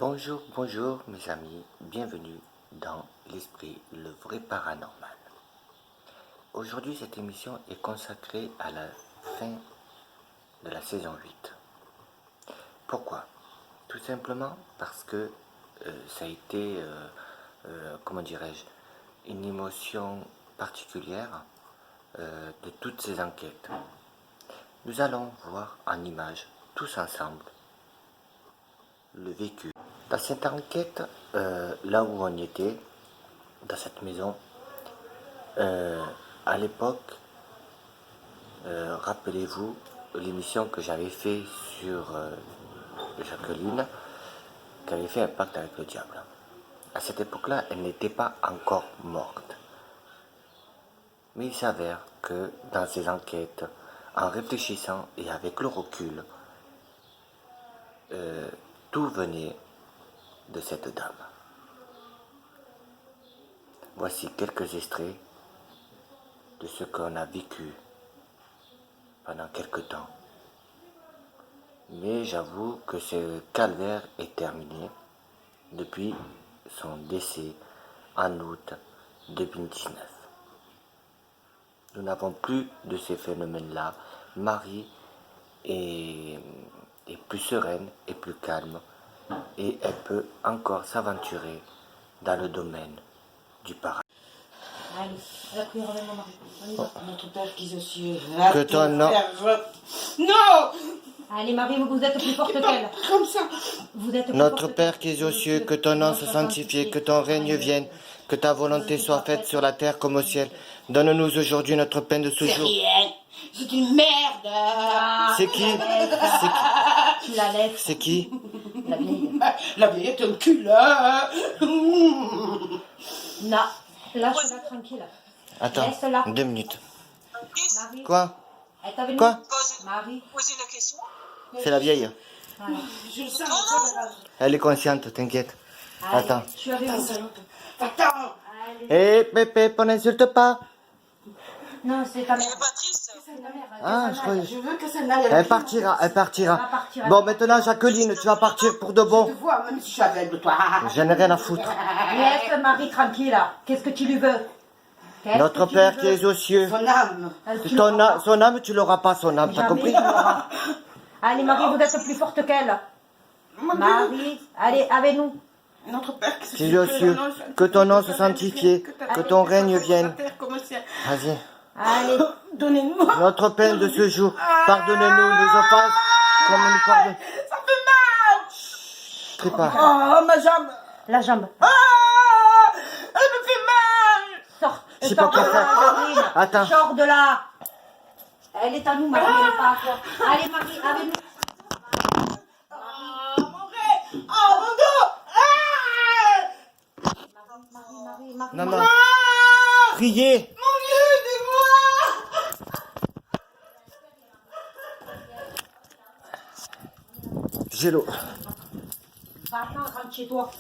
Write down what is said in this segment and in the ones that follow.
Bonjour, bonjour mes amis, bienvenue dans l'esprit, le vrai paranormal. Aujourd'hui cette émission est consacrée à la fin de la saison 8. Pourquoi? Tout simplement parce que ça a été, comment dirais-je, une émotion particulière de toutes ces enquêtes. Nous allons voir en images, tous ensemble, le vécu. Dans cette enquête, là où on était, dans cette maison, à l'époque, rappelez-vous l'émission que j'avais fait sur Jacqueline, qui avait fait un pacte avec le diable. À cette époque-là, elle n'était pas encore morte. Mais il s'avère que dans ces enquêtes, en réfléchissant et avec le recul, tout venait de cette dame. Voici quelques extraits de ce qu'on a vécu pendant quelque temps. Mais j'avoue que ce calvaire est terminé depuis son décès en août 2019. Nous n'avons plus de ces phénomènes-là. Marie est plus sereine et plus calme et elle peut encore s'aventurer dans le domaine du paradis. Allez, la prière avec mon mari. On y va. Notre Père qui est aux cieux, Que ton nom... Non. Allez, Marie, vous êtes plus forte qu'elle. Comme ça. Vous êtes plus Notre forte Père qui es aux cieux, que ton nom soit sanctifié, que ton règne vienne, que ta volonté soit faite sur la terre comme au ciel. Donne-nous aujourd'hui notre pain de ce C'est jour. rien. C'est une merde. Ah, C'est qui? tu la laisses. C'est qui? La vieille. La vieille est un culot. Non, lâche-la tranquille. Attends, Laisse-la. 2 minutes. Marie, Quoi? elle t'a venu. Quoi? Marie, Poser la question. C'est la vieille. voilà. Je le sens. Elle est consciente, t'inquiète. Allez, Attends. je suis avec vous. Attends. Allez. Hé, Pépé, on n'insulte pas. Non, c'est ta mère. Elle est pas triste. C'est ta mère. Ah, je croyais... Je veux que ça n'aille Elle partira, elle Elle va partira. partir. Bon, maintenant, Jacqueline, tu vas partir pour de Je bon. te vois, même si je suis aveugle, toi. J'en ai rien à foutre. Laisse Marie tranquille. Qu'est-ce que tu lui veux? Qu'est-ce Notre que tu Père lui qui veux? est aux cieux. Son âme. Tu l'auras pas. Son âme, tu l'auras pas, son âme, t'as Jamais compris? tu l'auras. Allez, Marie, vous êtes plus forte qu'elle. Mon Dieu. Marie, allez, avec nous. Notre Père qui Qui est aux cieux, que ton nom soit sanctifié, que ton règne vienne. Vas-y. Allez, Donnez-nous. Notre pain de ce jour, pardonnez-nous nos offenses, comme nous pardonnons. Ça fait mal. Crie pas. Oh, ma jambe. la jambe. Ah, elle me fait mal. Sors. Je sais pas Sors quoi de là, faire. Marine. Attends. Sors de là. Elle est à nous, Marie, elle n'est pas à toi. Allez, Marie, avec nous. Ah, mon vrai. Oh, mon dos. Ah. Marie. Maman, priez. Mon Dieu, aidez-moi. J'ai l'eau. Va-t'en, rentre chez toi.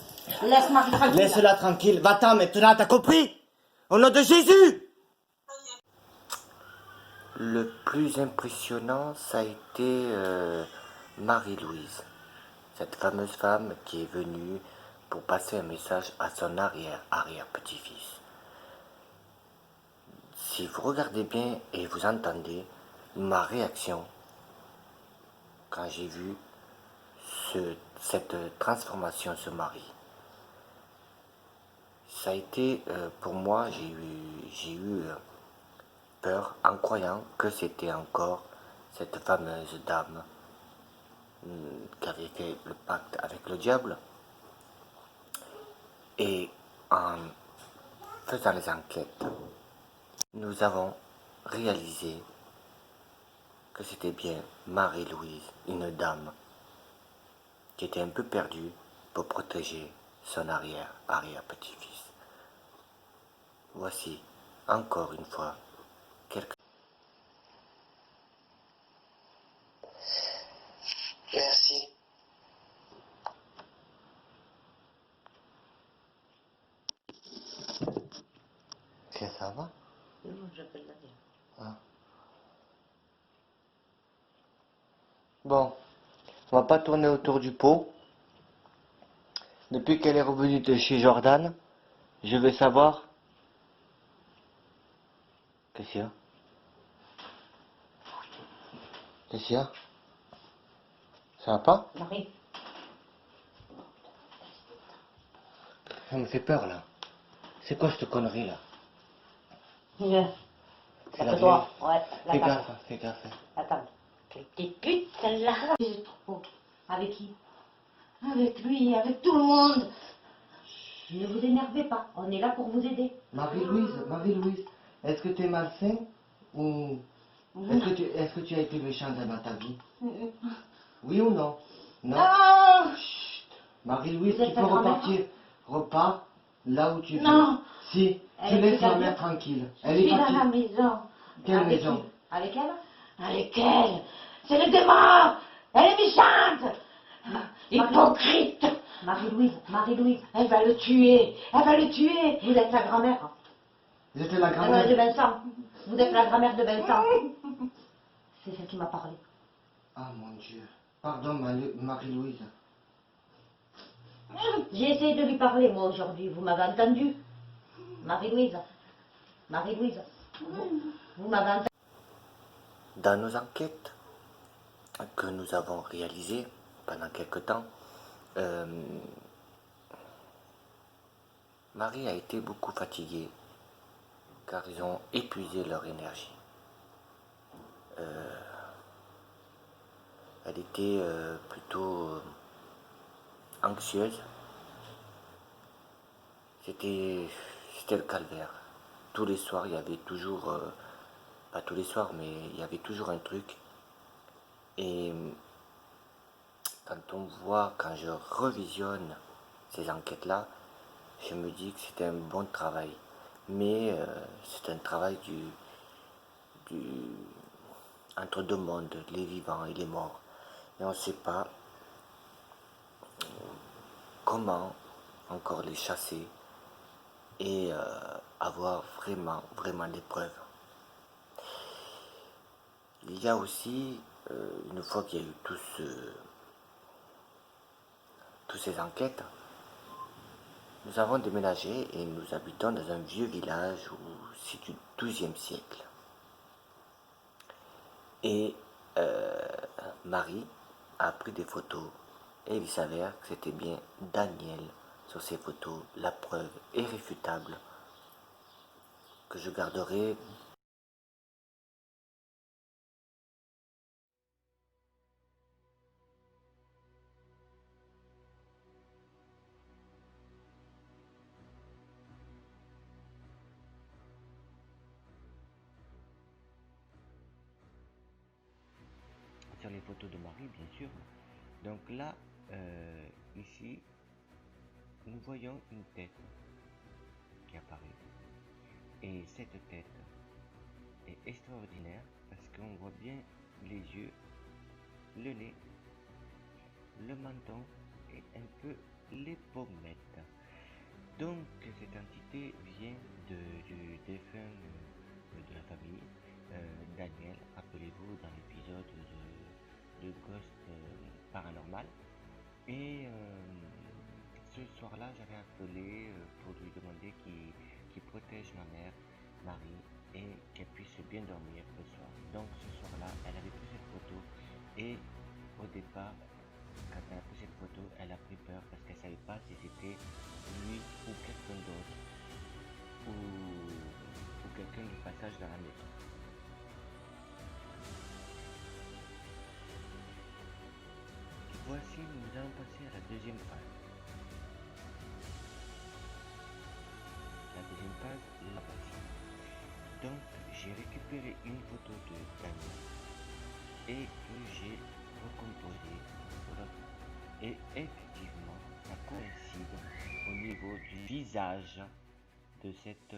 Laisse Marie tranquille. Laisse-la tranquille. Va-t'en maintenant, t'as compris? Au nom de Jésus. Le plus impressionnant, ça a été Marie-Louise. Cette fameuse femme qui est venue pour passer un message à son arrière-petit-fils. Si vous regardez bien et vous entendez ma réaction quand j'ai vu cette transformation se marier, ça a été pour moi, j'ai eu peur en croyant que c'était encore cette fameuse dame qui avait fait le pacte avec le diable. Et en faisant les enquêtes, nous avons réalisé que c'était bien Marie-Louise, une dame qui était un peu perdue pour protéger son arrière-petit-fils. Voici encore une fois quelques... Merci. Que ça va? Non, j'appelle la vie. Ah. Bon, on va pas tourner autour du pot. Depuis qu'elle est revenue de chez Jordan, je veux savoir... Qu'est-ce qu'il y a? Qu'est-ce qu'il y a? Ça va pas? Marie, Ça me fait peur là. C'est quoi cette connerie là? viens. C'est la toi. vieille. Ouais, la Fais table. gaffe, fais gaffe. Attends. Quelle petite pute, celle-là. C'est trop. Avec qui? Avec lui, avec tout le monde. Ne vous énervez pas, on est là pour vous aider. Marie-Louise, est-ce que tu es malsain ou est-ce que tu as été méchant dans ta vie? Oui ou non? Non. Non. Chut. Marie-Louise, Vous êtes tu ta peux grand-mère? repartir. Repars là où tu veux. Non. Si, Elle tu est laisses plus ma gardée. mère tranquille. Je Elle suis est dans partie. la maison. Quelle Avec maison? qui? Avec elle? Avec elle. C'est le démon. Elle est méchante. Hypocrite. Marie-Louise. Elle va le tuer. Elle va le tuer. Vous êtes sa grand-mère. J'étais la De grand-mère. Vincent. Vous êtes la grand-mère de Vincent. C'est celle qui m'a parlé. Ah mon Dieu. Pardon Marie-Louise. J'ai essayé de lui parler, moi, aujourd'hui. Vous m'avez entendu? Marie-Louise. Vous m'avez entendu? Dans nos enquêtes que nous avons réalisées pendant quelque temps, Marie a été beaucoup fatiguée car ils ont épuisé leur énergie. Elle était plutôt anxieuse. C'était le calvaire. Tous les soirs, il y avait toujours, pas tous les soirs, mais il y avait toujours un truc. Et quand je revisionne ces enquêtes-là, je me dis que c'était un bon travail. Mais c'est un travail entre deux mondes, les vivants et les morts. Et on ne sait pas comment encore les chasser et avoir vraiment des preuves. Il y a aussi, une fois qu'il y a eu toutes ces enquêtes, nous avons déménagé et nous habitons dans un vieux village c'est du XIIe siècle. Et Marie a pris des photos et il s'avère que c'était bien Daniel sur ces photos, la preuve irréfutable que je garderai. Sur les photos de Marie, bien sûr. Donc là, ici, nous voyons une tête qui apparaît. Et cette tête est extraordinaire parce qu'on voit bien les yeux, le nez, le menton et un peu les pommettes. Donc cette entité vient du défunt de la famille, Daniel, rappelez-vous dans l'épisode de Ghost Paranormal. Et ce soir-là, j'avais appelé pour lui demander qu'il protège ma mère, Marie, et qu'elle puisse bien dormir le soir. Donc ce soir-là, elle avait pris cette photo et au départ, quand elle a pris cette photo, elle a pris peur parce qu'elle ne savait pas si c'était lui ou quelqu'un d'autre ou quelqu'un du passage dans la maison. Voici, nous allons passer à la deuxième phase. La deuxième phase, la voici. Donc, j'ai récupéré une photo de Daniel et que j'ai recomposée. Et effectivement, ça coïncide au niveau du visage de cette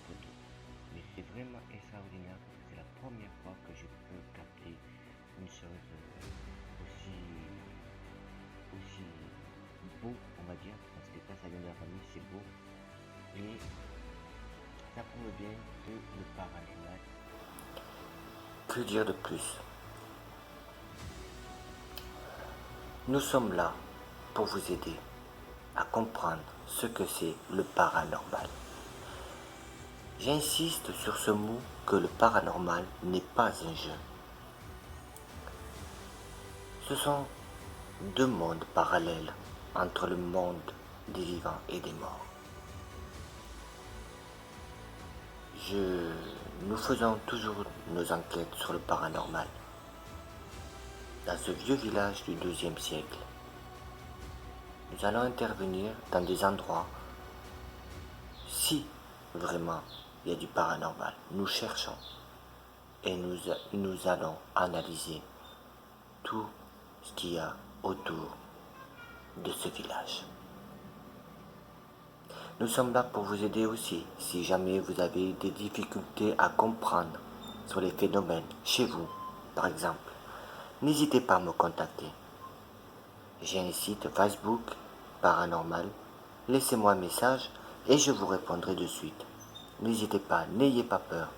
photo. Mais c'est vraiment extraordinaire parce que c'est la première fois que je peux capter une chose aussi beau, on va dire, parce que quand ça vient de la famille, c'est beau. Et ça prouve bien que le paranormal. Que dire de plus? Nous sommes là pour vous aider à comprendre ce que c'est le paranormal. J'insiste sur ce mot que le paranormal n'est pas un jeu. Ce sont deux mondes parallèles entre le monde des vivants et des morts. Nous faisons toujours nos enquêtes sur le paranormal dans ce vieux village du XIIe siècle. Nous allons intervenir dans des endroits si vraiment il y a du paranormal. Nous cherchons et nous allons analyser tout ce qu'il y a autour de ce village. Nous sommes là pour vous aider aussi, si jamais vous avez des difficultés à comprendre sur les phénomènes chez vous, par exemple. N'hésitez pas à me contacter. J'ai un site Facebook paranormal. Laissez-moi un message et je vous répondrai de suite. N'hésitez pas, n'ayez pas peur.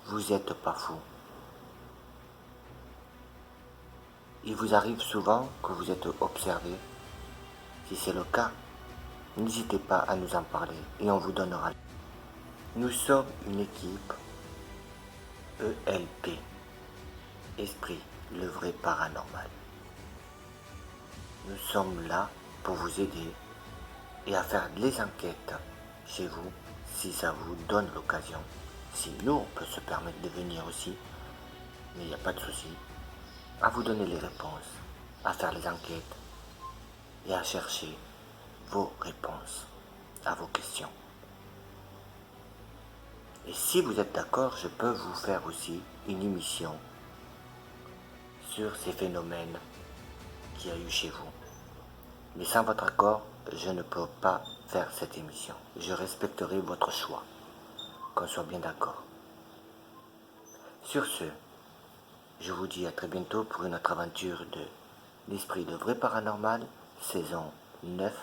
Vous n'êtes pas fou. Il vous arrive souvent que vous êtes observé. Si c'est le cas, n'hésitez pas à nous en parler et on vous donnera. Nous sommes une équipe ELP, Esprit, le vrai paranormal. Nous sommes là pour vous aider et à faire les enquêtes chez vous si ça vous donne l'occasion. Si nous, on peut se permettre de venir aussi, mais il n'y a pas de souci. À vous donner les réponses, à faire les enquêtes et à chercher vos réponses à vos questions. Et si vous êtes d'accord, je peux vous faire aussi une émission sur ces phénomènes qu'il y a eu chez vous. Mais sans votre accord, je ne peux pas faire cette émission. Je respecterai votre choix, qu'on soit bien d'accord. Sur ce, je vous dis à très bientôt pour une autre aventure de l'Esprit de vrai paranormal, saison 9,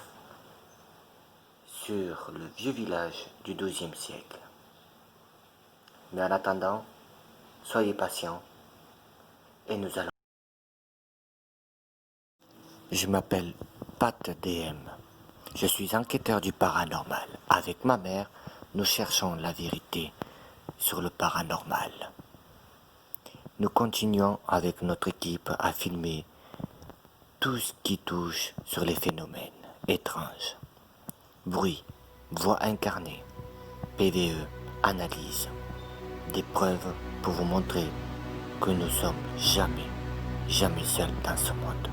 sur le vieux village du XIIe siècle. Mais en attendant, soyez patients et nous allons... Je m'appelle Pat DM. Je suis enquêteur du paranormal. Avec ma mère, nous cherchons la vérité sur le paranormal. Nous continuons avec notre équipe à filmer tout ce qui touche sur les phénomènes étranges. Bruit, voix incarnée, PVE, analyse. Des preuves pour vous montrer que nous sommes jamais seuls dans ce monde.